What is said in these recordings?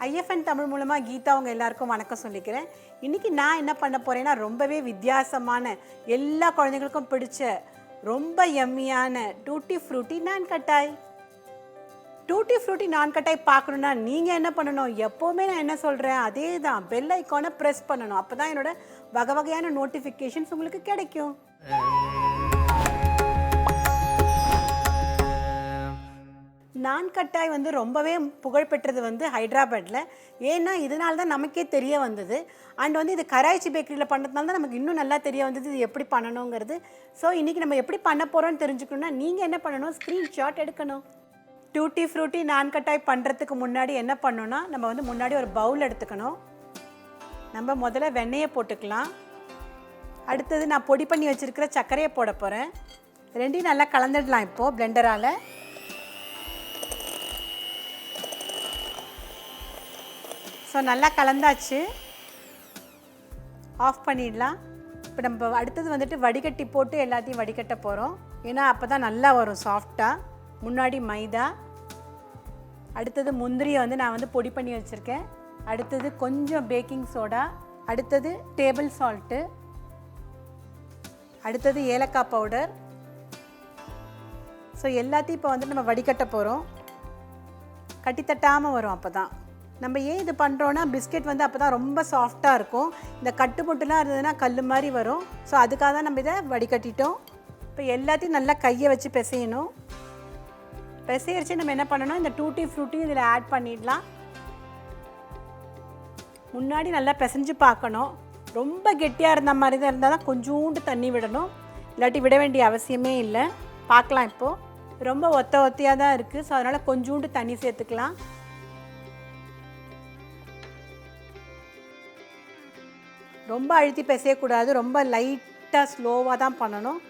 IFN Tamil மூலமா கீதா உங்க எல்லாருக்கும் வணக்கம் சொல்லிக்கிறேன். இன்னைக்கு நான் என்ன பண்ண போறேன்னா ரொம்பவே வித்தியாசமான எல்லா குழந்தைகளுக்கும் பிடிச்ச ரொம்ப யம்மியான Tutti Frutti Nankhatai. Tutti Frutti Nankhatai பார்க்கணும்னா நீங்க என்ன பண்ணணும்? எப்பவுமே நான் என்ன சொல்றேன் அதேதான் பெல் ஐகானை பிரஸ் பண்ணணும். அப்பதான் என்னோட வகைவகையான நோட்டிஃபிகேஷன்ஸ் உங்களுக்கு கிடைக்கும். நான்கட்டாய் வந்து ரொம்பவே புகழ்பெற்றது வந்து ஹைதராபாத்தில். ஏன்னா இதனால தான் நமக்கே தெரிய வந்தது. அண்ட் வந்து இது கராய்ச்சி பேக்கரியில் பண்ணுறதுனால தான் நமக்கு இன்னும் நல்லா தெரிய வந்தது இது எப்படி பண்ணணுங்கிறது. ஸோ இன்றைக்கி நம்ம எப்படி பண்ண போகிறோம்னு தெரிஞ்சுக்கணுன்னா நீங்கள் என்ன பண்ணணும், ஸ்க்ரீன்ஷாட் எடுக்கணும். Tutti Frutti Nankhatai பண்ணுறதுக்கு முன்னாடி என்ன பண்ணணும்னா நம்ம வந்து முன்னாடி ஒரு பவுல் எடுத்துக்கணும். நம்ம முதல்ல வெண்ணெயை போட்டுக்கலாம். அடுத்தது நான் பொடி பண்ணி வச்சுருக்கிற சர்க்கரையை போட போகிறேன். ரெண்டையும் நல்லா கலந்துடலாம் இப்போது பிளெண்டரால். ஸோ நல்லா கலந்தாச்சு, ஆஃப் பண்ணிடலாம். இப்போ நம்ம அடுத்தது வந்துட்டு வடிகட்டி போட்டு எல்லாத்தையும் வடிகட்ட போகிறோம். ஏன்னா அப்போ தான் நல்லா வரும் சாஃப்டாக. முன்னாடி மைதா, அடுத்தது முந்திரியை வந்து நான் வந்து பொடி பண்ணி வச்சுருக்கேன். அடுத்தது கொஞ்சம் பேக்கிங் சோடா, அடுத்தது டேபிள் சால்ட்டு, அடுத்தது ஏலக்காய் பவுடர். ஸோ எல்லாத்தையும் இப்போ வந்து நம்ம வடிகட்ட போகிறோம். கட்டி தட்டாமல் வரும். அப்போ தான் நம்ம ஏன் இது பண்ணுறோன்னா பிஸ்கெட் வந்து அப்போ தான் ரொம்ப சாஃப்டாக இருக்கும். இந்த கட்டுப்பொட்டுலாம் இருந்ததுன்னா கல் மாதிரி வரும். ஸோ அதுக்காக தான் நம்ம இதை வடிகட்டிட்டோம். இப்போ எல்லாத்தையும் நல்லா கையை வச்சு பிசையணும். பிசையரிச்சு நம்ம என்ன பண்ணணும், இந்த Tutti Frutti இதில் ஆட் பண்ணிடலாம். முன்னாடி நல்லா பிசைஞ்சு பார்க்கணும். ரொம்ப கெட்டியாக இருந்த மாதிரி தான் இருந்தால் தான் கொஞ்சோண்டு தண்ணி விடணும், இல்லாட்டி விட வேண்டிய அவசியமே இல்லை. பார்க்கலாம். இப்போது ரொம்ப ஒத்தையாக தான் இருக்குது. ஸோ அதனால் கொஞ்சோண்டு தண்ணி சேர்த்துக்கலாம். ரொம்ப அழுத்தி பிசையக்கூடாது, ரொம்ப லைட்டாக ஸ்லோவாக தான் பண்ணணும்.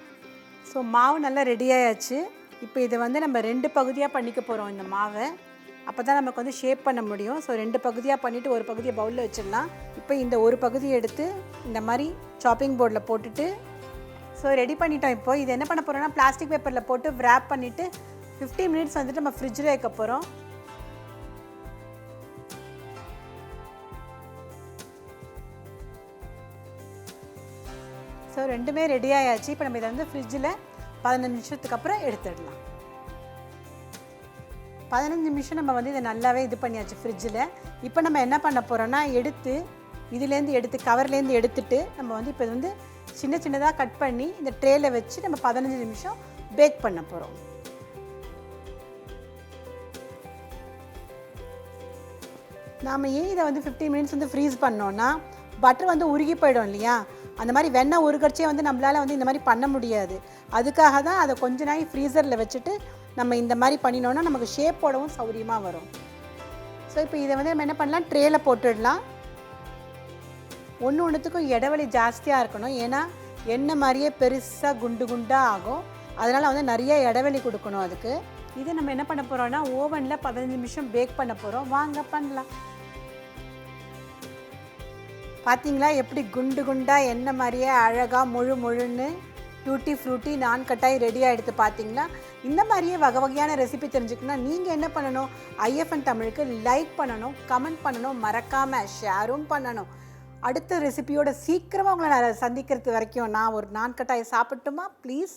ஸோ மாவு நல்லா ரெடி ஆயாச்சு. இப்போ இதை வந்து நம்ம 2 பகுதியாக பண்ணிக்க போகிறோம் இந்த மாவை. அப்போ தான் நமக்கு வந்து ஷேப் பண்ண முடியும். ஸோ 2 பகுதியாக பண்ணிவிட்டு ஒரு பகுதியை பவுலில் வச்சிடலாம். இப்போ இந்த ஒரு பகுதியை எடுத்து இந்த மாதிரி சாப்பிங் போர்டில் போட்டுட்டு ஸோ ரெடி பண்ணிட்டோம். இப்போ இது என்ன பண்ண போகிறோம்னா பிளாஸ்டிக் பேப்பரில் போட்டு விராப் பண்ணிவிட்டு 15 மினிட்ஸ் வந்துட்டு நம்ம ஃப்ரிட்ஜில் வைக்க போகிறோம். ஸோ ரெண்டுமே ரெடி ஆயாச்சு. இப்போ நம்ம இதை வந்து ஃப்ரிட்ஜில் 15 நிமிஷத்துக்கு அப்புறம் எடுத்துடலாம். 15 நிமிஷம் நம்ம வந்து இதை நல்லாவே இது பண்ணியாச்சு ஃப்ரிட்ஜில். இப்போ நம்ம என்ன பண்ண போகிறோன்னா இதுலேருந்து எடுத்து கவர்லேருந்து எடுத்துட்டு நம்ம வந்து இப்போ வந்து சின்ன சின்னதாக கட் பண்ணி இந்த ட்ரேயில் வச்சு நம்ம 15 நிமிஷம் பேக் பண்ண போகிறோம். நாம் ஏன் இதை வந்து 15 மினிட்ஸ் வந்து ஃப்ரீஸ் பண்ணோன்னா பட்டர் வந்து உருகி போயிடும் இல்லையா. அந்த மாதிரி வெண்ணெய் உருகடிச்சே வந்து நம்மளால் வந்து இந்த மாதிரி பண்ண முடியாது. அதுக்காக தான் அதை கொஞ்ச நாள் ஃப்ரீசரில் வச்சுட்டு நம்ம இந்த மாதிரி பண்ணினோன்னா நமக்கு ஷேப் போடவும் சௌரியமாக வரும். ஸோ இப்போ இதை வந்து நம்ம என்ன பண்ணலாம், ட்ரேயில் போட்டுடலாம். ஒன்றுத்துக்கும் இடைவெளி ஜாஸ்தியாக இருக்கணும். ஏன்னா எண்ணெய் மாதிரியே பெருசாக குண்டு குண்டாக ஆகும். அதனால் வந்து நிறைய இடைவெளி கொடுக்கணும் அதுக்கு. இதை நம்ம என்ன பண்ண போகிறோன்னா ஓவனில் 15 நிமிஷம் பேக் பண்ண போகிறோம். வாங்க பண்ணலாம். பார்த்தீங்களா எப்படி குண்டு குண்டாக எண்ணெய் மாதிரியே அழகாக முழுன்னு Tutti Frutti Nankhatai ரெடி ஆகிடுது. பார்த்தீங்களா, இந்த மாதிரியே வகையான ரெசிபி தெரிஞ்சுக்கணுன்னா நீங்கள் என்ன பண்ணணும், IFN தமிழுக்கு லைக் பண்ணணும், கமெண்ட் பண்ணணும், மறக்காமல் ஷேரும் பண்ணணும். அடுத்த ரெசிபியோட சீக்கிரமாக உங்களை நான் சந்திக்கிறது வரைக்கும் நான் ஒரு நான்கட்டாய் சாப்பிட்டுமா ப்ளீஸ்.